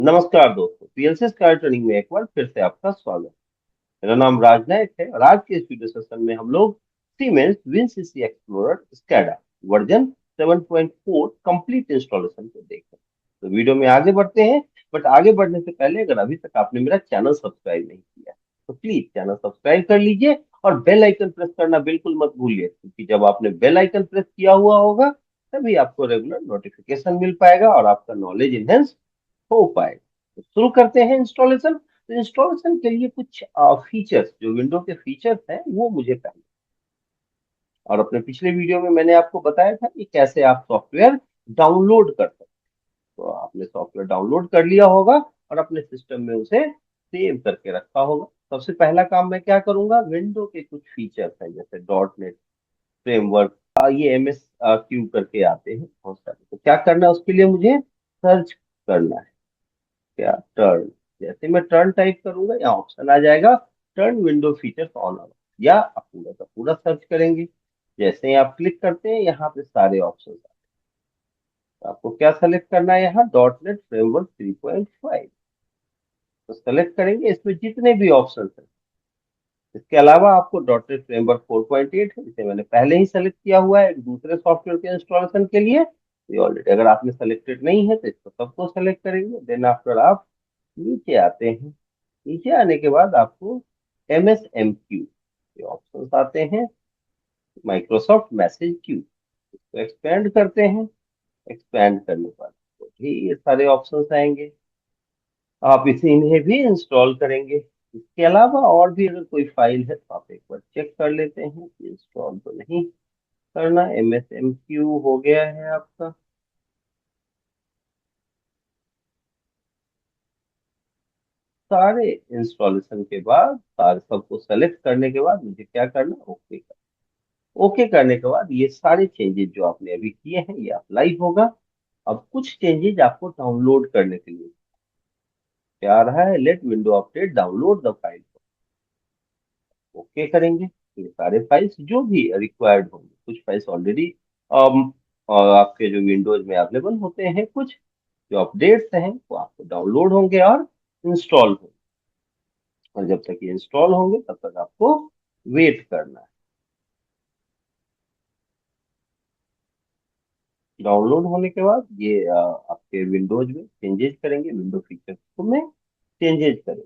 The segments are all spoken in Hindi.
नमस्कार दोस्तों, पीएलसी स्काई ट्रेनिंग में एक बार फिर से आपका स्वागत है। मेरा नाम राजनायक है और आज के इस वीडियो सेशन में हम लोग Siemens WinCC explorer SCADA version 7.4 complete installation को देखें। तो वीडियो में आगे बढ़ते हैं, बट आगे बढ़ने से पहले अगर अभी तक आपने मेरा चैनल सब्सक्राइब नहीं किया तो प्लीज चैनल सब्सक्राइब कर लीजिए और बेल आइकन प्रेस करना बिल्कुल मत भूलिए, क्योंकि जब आपने बेल आइकन प्रेस किया हुआ होगा तभी आपको रेगुलर नोटिफिकेशन मिल पाएगा और आपका नॉलेज इनहेंस हो पाए। तो शुरू करते हैं इंस्टॉलेशन। तो इंस्टॉलेशन के लिए कुछ फीचर्स, जो विंडो के फीचर्स हैं वो मुझे पहले, और अपने पिछले वीडियो में मैंने आपको बताया था कि कैसे आप सॉफ्टवेयर डाउनलोड कर सकते हैं। तो आपने सॉफ्टवेयर डाउनलोड कर लिया होगा और अपने सिस्टम में उसे सेव करके रखा होगा। सबसे पहला काम मैं क्या करूंगा, विंडो के कुछ फीचर्स हैं जैसे डॉट नेट फ्रेमवर्क, ये एमएस क्यू करके आते हैं बहुत सारे। तो क्या करना है उसके लिए, मुझे सर्च करना है। क्या टर्न, जैसे मैं टर्न टाइप करूंगा यहाँ ऑप्शन आ जाएगा turn window features on off, या आप पूरा का पूरा सर्च करेंगे। जैसे ही आप क्लिक करते हैं यहाँ पे सारे ऑप्शन आते हैं। तो आपको क्या सेलेक्ट करना है, यहाँ डॉट नेट फ्रेमवर्क 3.5 तो सेलेक्ट करेंगे। इसमें जितने भी ऑप्शन हैं, इसके अलावा आपको डॉट नेट फ्रेमवर्क 4.8 है जिसे मैंने पहले ही सेलेक्ट किया हुआ है एक दूसरे सॉफ्टवेयर के इंस्टॉलेशन के लिए। ये ऑलरेडी अगर आपने सेलेक्टेड नहीं है तो इसको सबको सेलेक्ट करेंगे। देन आफ्टर आप नीचे आते हैं। नीचे आने के बाद आपको एमएस एम क्यू ये ऑप्शंस आते हैं, माइक्रोसॉफ्ट मैसेज क्यू, इसको एक्सपेंड करते हैं। एक्सपेंड करने के बाद तो भी ये सारे ऑप्शंस आएंगे, आप इसे इन्हें भी इंस्टॉल करेंगे। इसके अलावा और भी अगर कोई फाइल है तो आप एक बार चेक कर लेते हैं कि इंस्टॉल तो नहीं करना। एमएस एम क्यू हो गया है आपका। सारे इंस्टॉलेशन के बाद, सारे सबको सेलेक्ट करने के बाद मुझे क्या करना, ओके। ओके करने के बाद ये सारे चेंजेस जो आपने अभी किए हैं ये अप्लाई होगा। अब कुछ चेंजेस आपको डाउनलोड करने के लिए क्या आ रहा है, let window update download the file. Okay करेंगे, ये सारे फाइल्स जो भी रिक्वायर्ड होंगे, कुछ फाइल्स ऑलरेडी आपके जो विंडोज में अवेलेबल होते हैं, कुछ जो अपडेट्स हैं वो आपको डाउनलोड होंगे और इंस्टॉल होंगे। और जब तक ये इंस्टॉल होंगे तब तक आपको वेट करना है। डाउनलोड होने के बाद ये आपके विंडोज में चेंजेस करेंगे, विंडो फीचर्स को में चेंजेस करेंगे।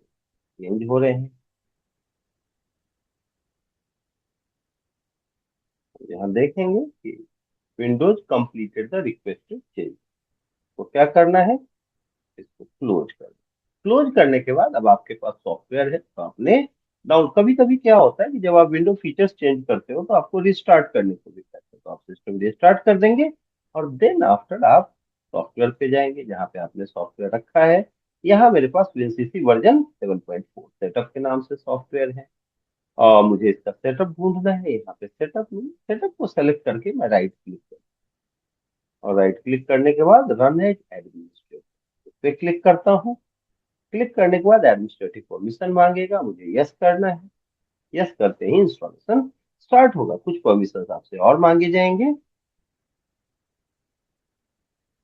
चेंज हो रहे हैं, यहाँ देखेंगे कि Windows completed the requested change. तो क्या करना है, इसको क्लोज कर। क्लोज करने के बाद अब आपके पास सॉफ्टवेयर है तो आपने डाउन, कभी कभी क्या होता है कि जब आप विंडो फीचर्स चेंज करते हो तो आपको रिस्टार्ट करने को भी कहते हैं, तो आप सिस्टम रिस्टार्ट कर देंगे और देन आफ्टर आप सॉफ्टवेयर पे जाएंगे जहाँ पे आपने सॉफ्टवेयर रखा है। यहाँ मेरे पास विनसीसी वर्जन 7.4 सेटअप के नाम से सॉफ्टवेयर है और मुझे इसका सेटअप ढूंढना है। यहाँ पे सेटअप में सेटअप को सेलेक्ट करके मैं राइट क्लिक कर, और राइट क्लिक करने के बाद रन एज एडमिनिस्ट्रेटर इस पे क्लिक करता हूँ। क्लिक करने के बाद एडमिनिस्ट्रेटिव परमिशन मांगेगा, मुझे यस करना है। यस करते ही इंस्टॉलेशन स्टार्ट होगा। कुछ परमिशन आपसे और मांगे जाएंगे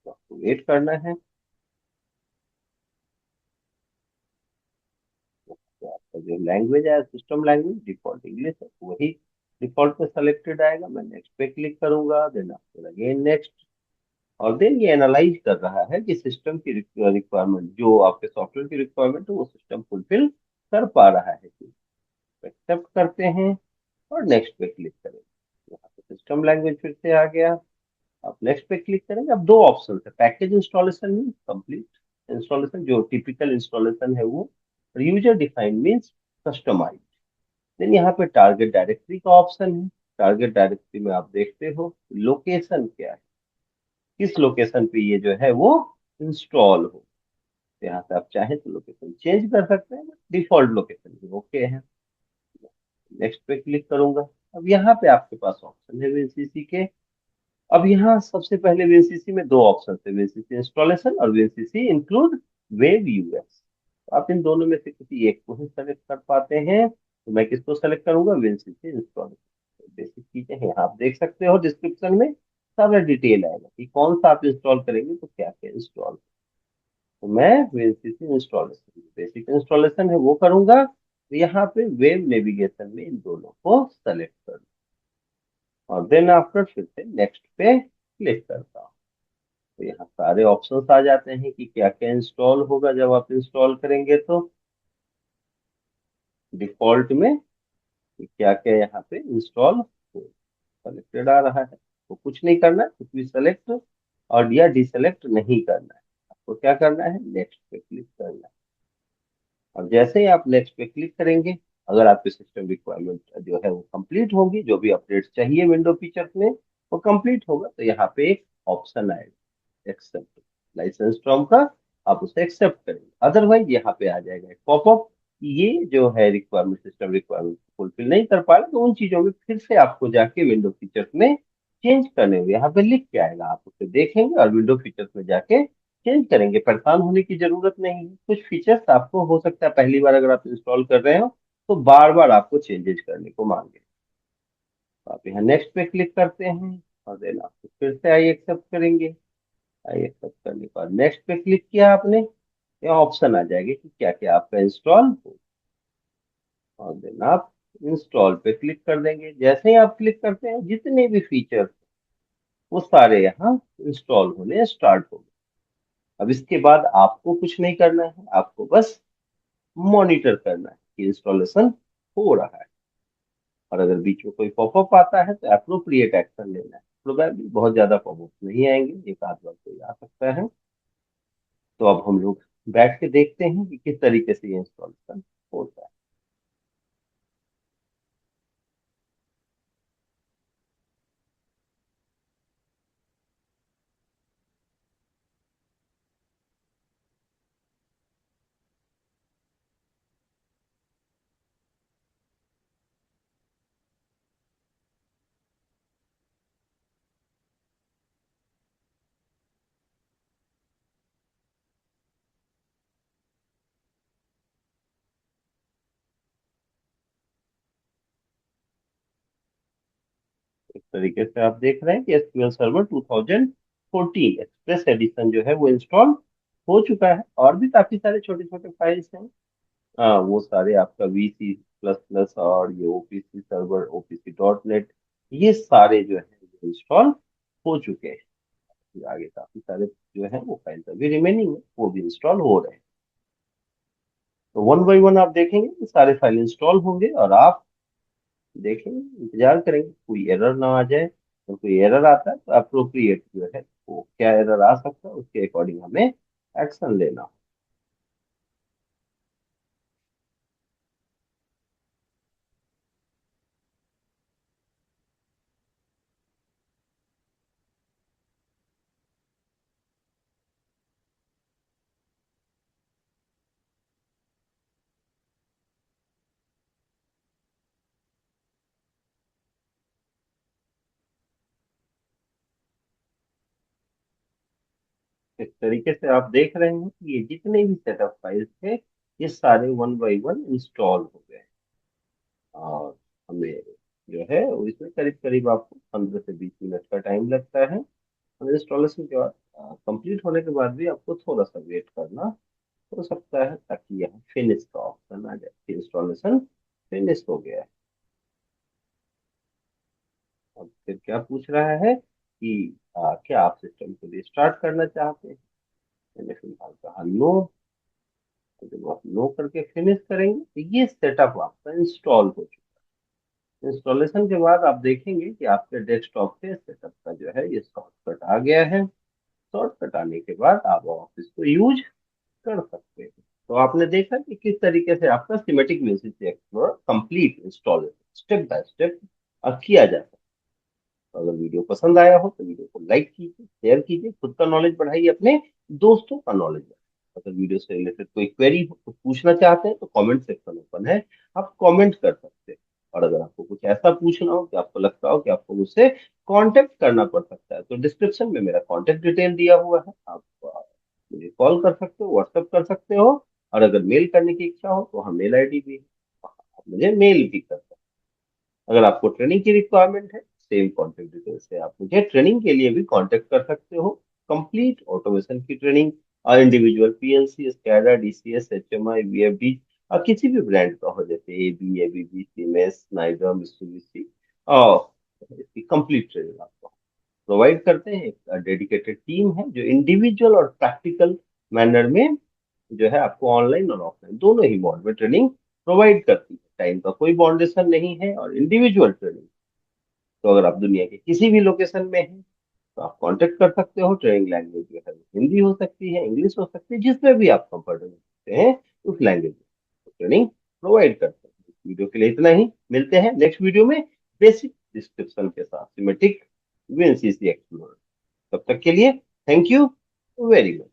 तो आपको वेट करना है। तो आपका जो लैंग्वेज है, सिस्टम लैंग्वेज डिफॉल्ट इंग्लिश है, वही डिफॉल्ट पे सेलेक्टेड आएगा। मैं नेक्स्ट पे क्लिक करूंगा, देन आफ्टर अगेन नेक्स्ट। और देन ये एनालाइज कर रहा है कि सिस्टम की रिक्वायरमेंट, जो आपके सॉफ्टवेयर की रिक्वायरमेंट है वो सिस्टम फुलफिल कर पा रहा है। एक्सेप्ट करते हैं और नेक्स्ट पे क्लिक करेंगे। यहाँ पे सिस्टम लैंग्वेज फिर से आ गया। आप नेक्स्ट पे क्लिक करेंगे। अब दो ऑप्शन है, package installation mean complete installation, जो टिपिकल इंस्टॉलेशन है वो, और user defined means customize. Then यहाँ पे टारगेट डायरेक्टरी का ऑप्शन है। टारगेट डायरेक्टरी में आप देखते हो लोकेशन क्या है, किस लोकेशन पे ये जो है वो इंस्टॉल हो। तो यहाँ से आप चाहें तो लोकेशन चेंज कर सकते हैं, डिफॉल्ट लोकेशन ओके है। नेक्स्ट पे क्लिक करूंगा। अब यहाँ पे आपके पास ऑप्शन है वीसीसी के। अब यहाँ सबसे पहले वीसीसी में दो ऑप्शन है, वीसीसी इंस्टॉलेशन और वीसीसी इंक्लूड वेब यूएस। आप इन दोनों में से किसी एक को ही सेलेक्ट कर पाते हैं, तो मैं किसको सेलेक्ट करूंगा, वीसीसी इंस्टॉलेशन। बेसिक चीजें हैं, आप देख सकते हो डिस्क्रिप्शन में सारा डिटेल आएगा कि कौन सा आप इंस्टॉल करेंगे तो क्या क्या इंस्टॉल। तो मैं वीएलसीसी इंस्टॉलेशन, बेसिक इंस्टॉलेशन है वो करूंगा, तो यहाँ पे वेब नेविगेशन में इन दोनों को सेलेक्ट कर, और देन आफ्टर फिर से नेक्स्ट पे क्लिक करता हूँ। तो यहाँ सारे ऑप्शंस आ जाते हैं कि क्या क्या इंस्टॉल होगा जब आप इंस्टॉल करेंगे, तो डिफॉल्ट में क्या क्या यहाँ पे इंस्टॉल हो, सेलेक्टेड आ रहा है, तो कुछ नहीं करना है, कुछ भी सेलेक्ट और या डिसेलेक्ट नहीं करना है। आपको क्या करना है, नेक्स्ट पे क्लिक करना है। और जैसे ही आप नेक्स्ट पे क्लिक करेंगे, अगर आपके सिस्टम रिक्वायरमेंट जो है वो कंप्लीट होगी, जो भी अपडेट चाहिए विंडो फीचर्स में वो कंप्लीट होगा, तो यहाँ पे एक ऑप्शन आएगा एक्सेप्ट लाइसेंस टर्म का, आप उसे एक्सेप्ट करेंगे। अदरवाइज यहाँ पे आ जाएगा एक पॉपअप, ये जो है रिक्वायरमेंट, सिस्टम रिक्वायरमेंट फुलफिल नहीं कर पा रहे, तो उन चीजों में फिर से आपको जाके विंडो फीचर्स में चेंज करने होंगे। यहाँ पे लिख के आएगा, आप उसे देखेंगे और विंडो फीचर्स में जाके चेंज करेंगे। परेशान होने की जरूरत नहीं है। कुछ फीचर्स आपको हो सकता है पहली बार अगर आप इंस्टॉल कर रहे हो तो बार बार आपको चेंजेस करने को मांगे, तो आप यहाँ नेक्स्ट पे क्लिक करते हैं और देन आपको फिर से आई एक्सेप्ट करेंगे। आई एक्सेप्ट करने के बाद नेक्स्ट पे क्लिक किया आपने, यहाँ ऑप्शन आ जाएगी कि क्या क्या आपका इंस्टॉल हो, और देन आप इंस्टॉल पे क्लिक कर देंगे। जैसे ही आप क्लिक करते हैं, जितने भी फीचर्स वो सारे यहाँ इंस्टॉल होने स्टार्ट हो गए। अब इसके बाद आपको कुछ नहीं करना है, आपको बस मॉनिटर करना है कि इंस्टॉलेशन हो रहा है, और अगर बीच में कोई पॉपअप आता है तो अप्रोप्रिएट एक्शन लेना है। प्रोबेबली बहुत ज्यादा पॉपअप नहीं आएंगे, एक आध बार कोई आ सकता है। तो अब हम लोग बैठ के देखते हैं कि किस तरीके से ये इंस्टॉलेशन होता है। इस तरीके से आप देख रहे हैं कि एसक्यूएल सर्वर 2014 एक्सप्रेस एडिशन जो है वो इंस्टॉल हो चुका है। और भी काफी सारे छोटे छोटे फाइल्स हैं, हाँ वो सारे आपका VC++ और ये ओपीसी सर्वर, OPC.NET, ये सारे जो है इंस्टॉल हो चुके हैं। फिर आगे काफी सारे जो है वो फाइल्स अभी रिमेनिंग है, वो भी इंस्टॉल हो रहे हैं। तो वन बाई वन आप देखेंगे कि सारे फाइल इंस्टॉल होंगे, और आप देखेंगे, इंतजार करेंगे कोई एरर ना आ जाए। तो कोई एरर आता है तो अप्रोप्रिएट जो है वो क्या एरर आ सकता है उसके अकॉर्डिंग हमें एक्शन लेना। इस तरीके से आप देख रहे हैं कि ये जितने भी सेटअप फाइल्स थे ये सारे वन बाई वन इंस्टॉल हो गए। और हमें जो है वो इसमें करीब करीब आपको 15 से 20 मिनट का टाइम लगता है। और इंस्टॉलेशन के बाद कंप्लीट होने के बाद भी आपको थोड़ा सा वेट करना हो सकता है, ताकि यहाँ फिनिश का ऑप्शन आ जाए कि इंस्टॉलेशन फिनिश हो गया है। अब फिर क्या पूछ रहा है कि क्या आप सिस्टम को रिस्टार्ट करना चाहते हैं। मैंने फिलहाल कहा नो। जब आप नो करके फिनिश करेंगे तो ये सेटअप आपका इंस्टॉल हो चुका है। इंस्टॉलेशन के बाद आप देखेंगे कि आपके डेस्कटॉप पे सेटअप का जो है ये शॉर्टकट आ गया है। शॉर्टकट आने के बाद आप ऑफिस को यूज कर सकते हैं। तो आपने देखा कि किस तरीके से आपका semantic Windows explorer complete install step by step किया जा सकता है। अगर वीडियो पसंद आया हो तो वीडियो को लाइक कीजिए, शेयर कीजिए, खुद का नॉलेज बढ़ाइए, अपने दोस्तों का नॉलेज बढ़ाइए। अगर वीडियो से रिलेटेड कोई क्वेरी हो, कुछ पूछना चाहते हैं, तो कमेंट सेक्शन ओपन है, आप कमेंट कर सकते हैं। और अगर आपको कुछ ऐसा पूछना हो कि आपको लगता हो कि आपको मुझसे कांटेक्ट करना पड़ सकता है, तो डिस्क्रिप्शन में मेरा कांटेक्ट डिटेल दिया हुआ है, आप मुझे कॉल कर सकते हो, व्हाट्सएप कर सकते हो। और अगर मेल करने की इच्छा हो तो हाँ मेल आईडी भी है, आप मुझे मेल भी कर सकते हो। अगर आपको ट्रेनिंग की रिक्वायरमेंट है, सेम कॉन्टेक्ट डिटेल से आप मुझे ट्रेनिंग के लिए भी कांटेक्ट कर सकते हो। कंप्लीट ऑटोमेशन की ट्रेनिंग और individual PLC, SCADA, DCS, HMI, VFD और किसी भी ब्रांड का हो, जैसे AB, ABB, Siemens, Schneider, Mitsubishi, और इसकी कंप्लीट ट्रेनिंग आपको प्रोवाइड करते हैं। एक डेडिकेटेड टीम है जो इंडिविजुअल और प्रैक्टिकल मैनर में जो है आपको ऑनलाइन और ऑफलाइन दोनों ही मोड में ट्रेनिंग प्रोवाइड करती है। टाइम का कोई बाउंडेशन नहीं है और इंडिविजुअल ट्रेनिंग। तो अगर आप दुनिया के किसी भी लोकेशन में हैं तो आप कांटेक्ट कर सकते हो। ट्रेनिंग लैंग्वेज जो है हिंदी हो सकती है, इंग्लिश हो सकती है, जिसमें भी आप कंफर्टेबल होते हैं उस लैंग्वेज में ट्रेनिंग प्रोवाइड करते हैं। इस वीडियो के लिए इतना ही, मिलते हैं नेक्स्ट वीडियो में बेसिक डिस्क्रिप्शन के साथ सिमेटिक वीएनसीसी एक्सप्लोरर। तब तक के लिए थैंक यू वेरी मच।